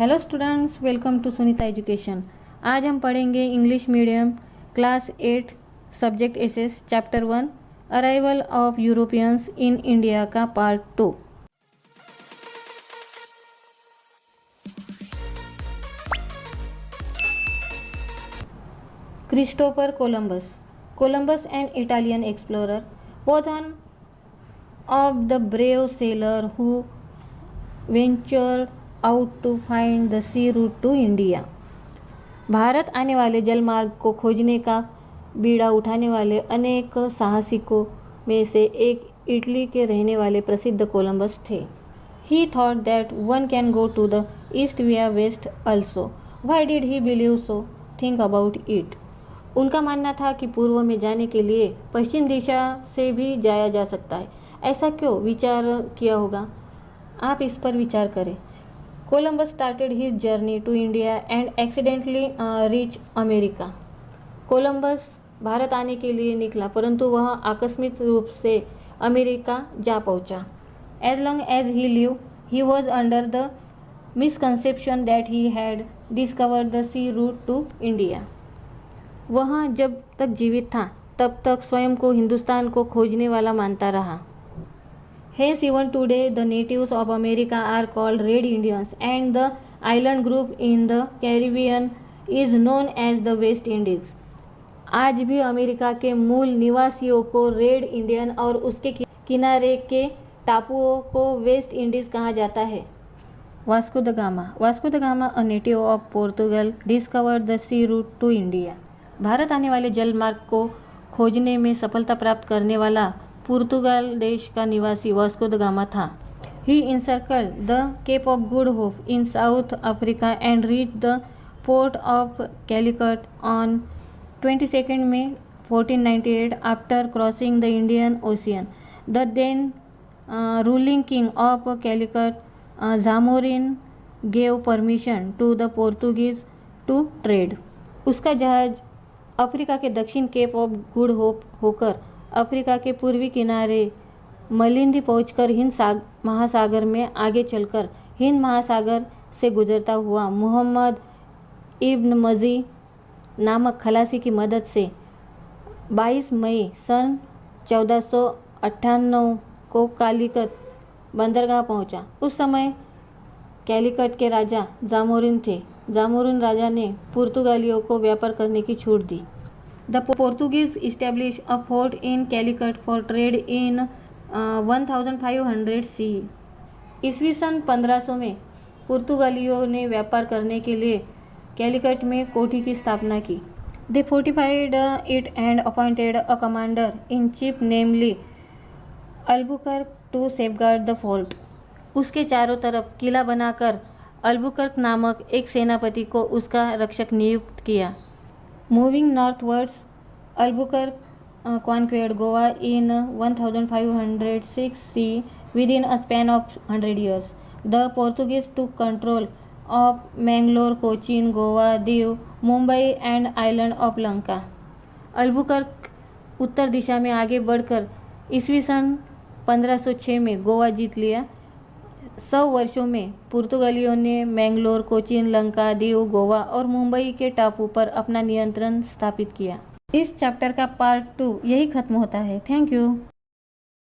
Hello students, welcome to Sunita education. आज हम पढ़ेंगे English medium class 8 subject SS chapter 1 arrival of Europeans in India का पार्ट 2। Christopher Columbus. Columbus, an Italian explorer, was one of the brave sailors who ventured out to find the sea route to India. Bharat आने वाले जलमार्ग को खोजने का बीड़ा उठाने वाले अनेक साहसिकों में से एक इटली के रहने वाले प्रसिद्ध कोलंबस थे। He thought that one can go to the east via west also. Why did he believe so? Think about it. उनका मानना था कि पूर्व में जाने के लिए पश्चिम दिशा से भी जाया जा सकता है। ऐसा क्यों विचार किया होगा? आप इस पर विचार करें। Columbus started his journey to India and accidentally reach America. Columbus भारत आने के लिए निकला, परंतु वह आकस्मिक रूप से अमेरिका जा पहुंचा। As long as he live he was under the misconception that he had discovered the sea route to India. वह जब तक जीवित था तब तक स्वयं को हिंदुस्तान को खोजने वाला मानता रहा। Hence even today the natives of America are called Red Indians and the island group in the Caribbean is known as the West Indies. आज भी अमेरिका के मूल निवासियों को रेड इंडियन और उसके किनारे के टापुओं को वेस्ट इंडीज कहा जाता है। Vasco da Gama a native of Portugal discovered the sea route to India. भारत आने वाले जलमार्ग को खोजने में सफलता प्राप्त करने वाला पुर्तगाल देश का निवासी वास्को द गामा था। He encircled the Cape of Good Hope in South Africa and reach the port of Calicut on 22 May 1498 after crossing the Indian Ocean. The then ruling king of Calicut Zamorin gave permission to the Portuguese to trade. उसका जहाज Africa के दक्षिण Cape of Good Hope होकर Africa के पूर्वी किनारे मलिंदी पहुंचकर हिंद महासागर में आगे चलकर हिंद महासागर से गुजरता हुआ मोहम्मद इब्न मजी नामक खलासी की मदद से 22 मई सन 1498 को कालिकत बंदरगाह पहुंचा। उस समय कैलिकट के राजा जामोरिन थे। जामोरिन राजा ने पुर्तगालियों को व्यापार करने की छूट दी। The Portuguese established a fort in Calicut for trade in 1500 CE. ईस्वी सन 1500 में पुर्तगालियों ने व्यापार करने के लिए कैलिकट में कोठी की स्थापना की। They fortified it and appointed a commander in chief, namely Albuquerque, to safeguard the fort. उसके चारों तरफ किला बनाकर अल्बुकर्क नामक एक सेनापति को उसका रक्षक नियुक्त किया। Moving northwards, Albuquerque conquered Goa in 1506 CE. Within a span of 100 years, the Portuguese took control of Mangalore, Cochin, Goa, Diu, Mumbai and island of Lanka. Albuquerque उत्तर दिशा में आगे बढ़कर ईस्वी सन 1506 में गोवा जीत लिया। 100 वर्षों में पुर्तगालियों ने मैंगलोर, कोचीन, लंका, दीव, गोवा और मुंबई के टापू पर अपना नियंत्रण स्थापित किया। इस चैप्टर का पार्ट 2 यही खत्म होता है। Thank you.